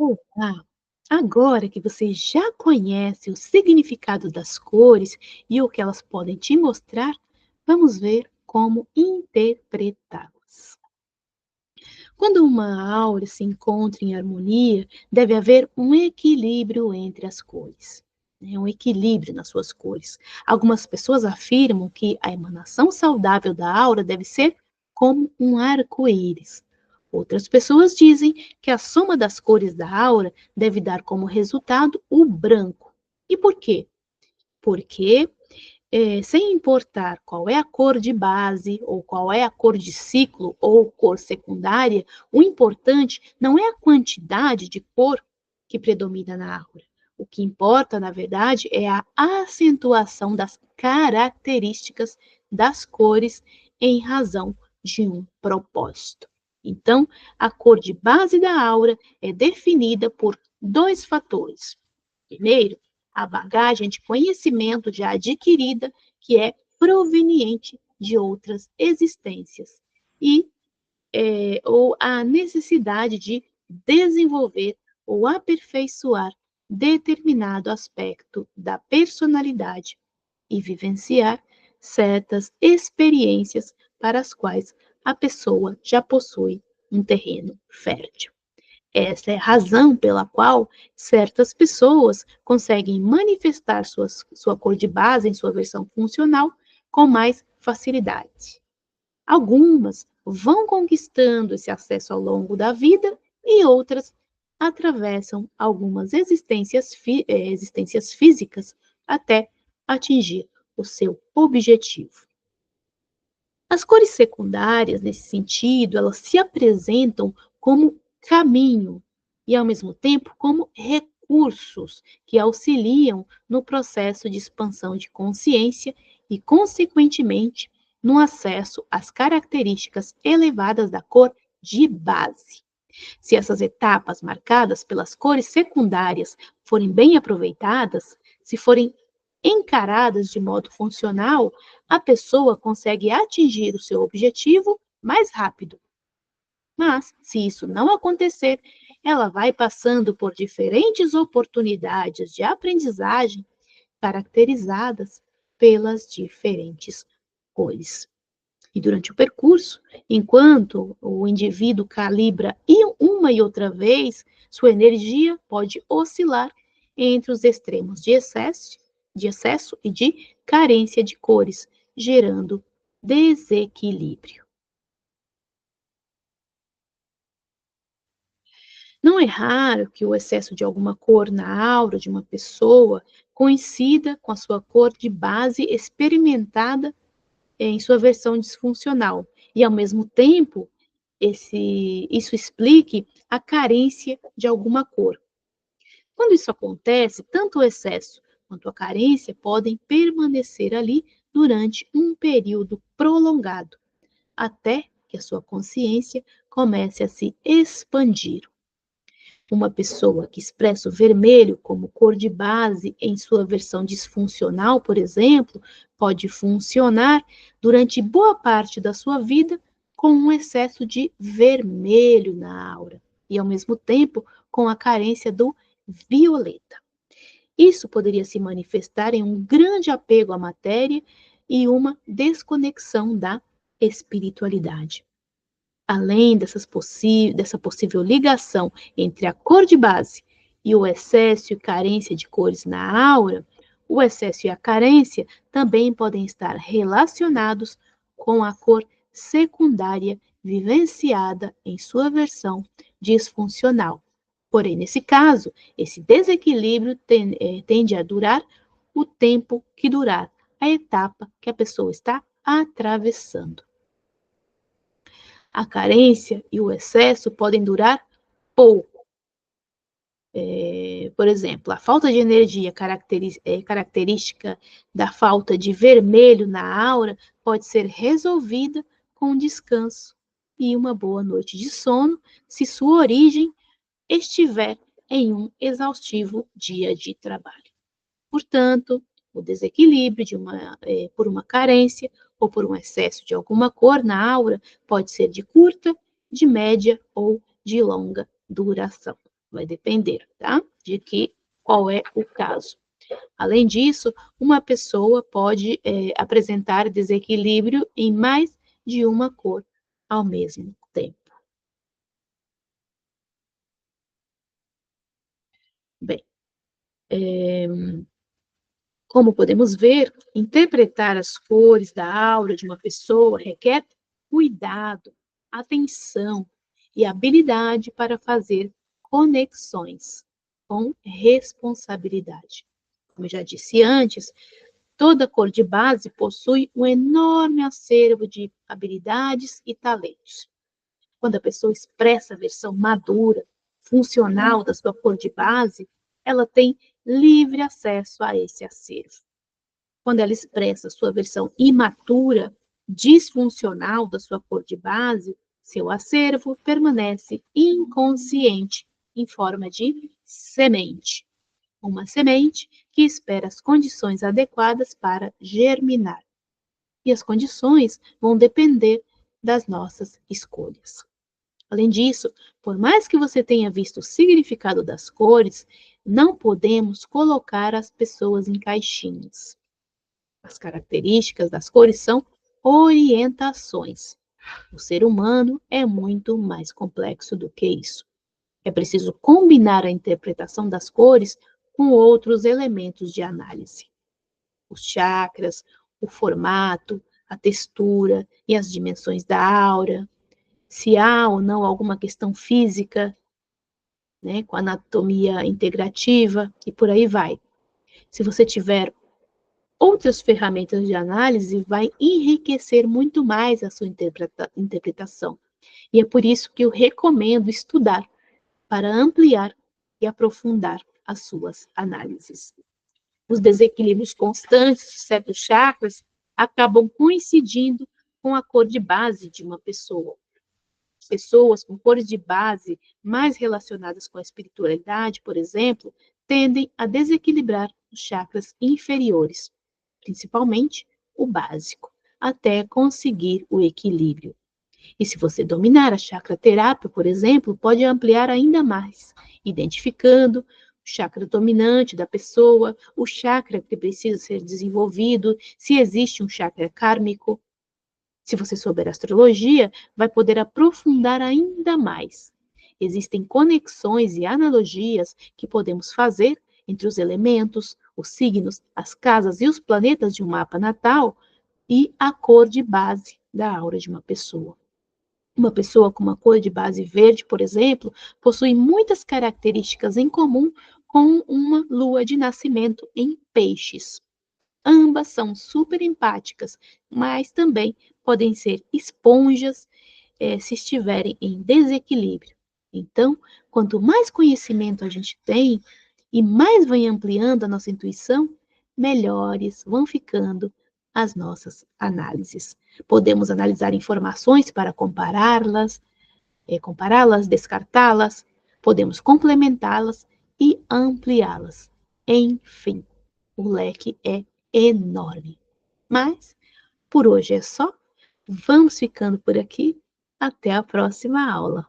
Olá! Agora que você já conhece o significado das cores e o que elas podem te mostrar, vamos ver como interpretá-las. Quando uma aura se encontra em harmonia, deve haver um equilíbrio entre as cores, né? Um equilíbrio nas suas cores. Algumas pessoas afirmam que a emanação saudável da aura deve ser como um arco-íris. Outras pessoas dizem que a soma das cores da aura deve dar como resultado o branco. E por quê? Porque sem importar qual é a cor de base, ou qual é a cor de ciclo, ou cor secundária, o importante não é a quantidade de cor que predomina na aura. O que importa, na verdade, é a acentuação das características das cores em razão de um propósito. Então, a cor de base da aura é definida por dois fatores. Primeiro, a bagagem de conhecimento já adquirida, que é proveniente de outras existências, e ou a necessidade de desenvolver ou aperfeiçoar determinado aspecto da personalidade e vivenciar certas experiências para as quais a pessoa já possui um terreno fértil. Essa é a razão pela qual certas pessoas conseguem manifestar sua cor de base em sua versão funcional com mais facilidade. Algumas vão conquistando esse acesso ao longo da vida e outras atravessam algumas existências físicas até atingir o seu objetivo. As cores secundárias, nesse sentido, elas se apresentam como caminho e, ao mesmo tempo, como recursos que auxiliam no processo de expansão de consciência e, consequentemente, no acesso às características elevadas da cor de base. Se essas etapas marcadas pelas cores secundárias forem bem aproveitadas, se forem encaradas de modo funcional, a pessoa consegue atingir o seu objetivo mais rápido. Mas, se isso não acontecer, ela vai passando por diferentes oportunidades de aprendizagem caracterizadas pelas diferentes cores. E durante o percurso, enquanto o indivíduo calibra uma e outra vez, sua energia pode oscilar entre os extremos de excesso e de carência de cores, gerando desequilíbrio. Não é raro que o excesso de alguma cor na aura de uma pessoa coincida com a sua cor de base experimentada em sua versão disfuncional. E, ao mesmo tempo, isso explique a carência de alguma cor. Quando isso acontece, tanto o excesso quanto a carência podem permanecer ali durante um período prolongado, até que a sua consciência comece a se expandir. Uma pessoa que expressa o vermelho como cor de base em sua versão disfuncional, por exemplo, pode funcionar durante boa parte da sua vida com um excesso de vermelho na aura e, ao mesmo tempo, com a carência do violeta. Isso poderia se manifestar em um grande apego à matéria e uma desconexão da espiritualidade. Além dessa possível ligação entre a cor de base e o excesso e carência de cores na aura, o excesso e a carência também podem estar relacionados com a cor secundária vivenciada em sua versão disfuncional. Porém, nesse caso, esse desequilíbrio tende a durar o tempo que durar a etapa que a pessoa está atravessando. A carência e o excesso podem durar pouco. Por exemplo, a falta de energia característica da falta de vermelho na aura pode ser resolvida com descanso e uma boa noite de sono, se sua origem estiver em um exaustivo dia de trabalho. Portanto, o desequilíbrio por uma carência ou por um excesso de alguma cor na aura pode ser de curta, de média ou de longa duração. vai depender, tá? Qual é o caso. Além disso, uma pessoa pode apresentar desequilíbrio em mais de uma cor ao mesmo tempo. Bem, como podemos ver, interpretar as cores da aura de uma pessoa requer cuidado, atenção e habilidade para fazer conexões com responsabilidade. Como eu já disse antes, toda cor de base possui um enorme acervo de habilidades e talentos. Quando a pessoa expressa a versão madura, funcional da sua cor de base, ela tem livre acesso a esse acervo. Quando ela expressa a sua versão imatura, disfuncional da sua cor de base, seu acervo permanece inconsciente em forma de semente. Uma semente que espera as condições adequadas para germinar. E as condições vão depender das nossas escolhas. Além disso, por mais que você tenha visto o significado das cores, não podemos colocar as pessoas em caixinhas. As características das cores são orientações. O ser humano é muito mais complexo do que isso. É preciso combinar a interpretação das cores com outros elementos de análise. Os chakras, o formato, a textura e as dimensões da aura, se há ou não alguma questão física, né, com anatomia integrativa e por aí vai. Se você tiver outras ferramentas de análise, vai enriquecer muito mais a sua interpretação. E é por isso que eu recomendo estudar para ampliar e aprofundar as suas análises. Os desequilíbrios constantes de certos chakras acabam coincidindo com a cor de base de uma pessoa. Pessoas com cores de base mais relacionadas com a espiritualidade, por exemplo, tendem a desequilibrar os chakras inferiores, principalmente o básico, até conseguir o equilíbrio. E se você dominar a chakra terapia, por exemplo, pode ampliar ainda mais, identificando o chakra dominante da pessoa, o chakra que precisa ser desenvolvido, se existe um chakra kármico. Se você souber astrologia, vai poder aprofundar ainda mais. Existem conexões e analogias que podemos fazer entre os elementos, os signos, as casas e os planetas de um mapa natal e a cor de base da aura de uma pessoa. Uma pessoa com uma cor de base verde, por exemplo, possui muitas características em comum com uma lua de nascimento em peixes. Ambas são super empáticas, mas também podem ser esponjas se estiverem em desequilíbrio. Então, quanto mais conhecimento a gente tem e mais vai ampliando a nossa intuição, melhores vão ficando as nossas análises. Podemos analisar informações para compará-las, descartá-las, podemos complementá-las e ampliá-las. Enfim, o leque é enorme. Mas, por hoje é só. Vamos ficando por aqui. Até a próxima aula.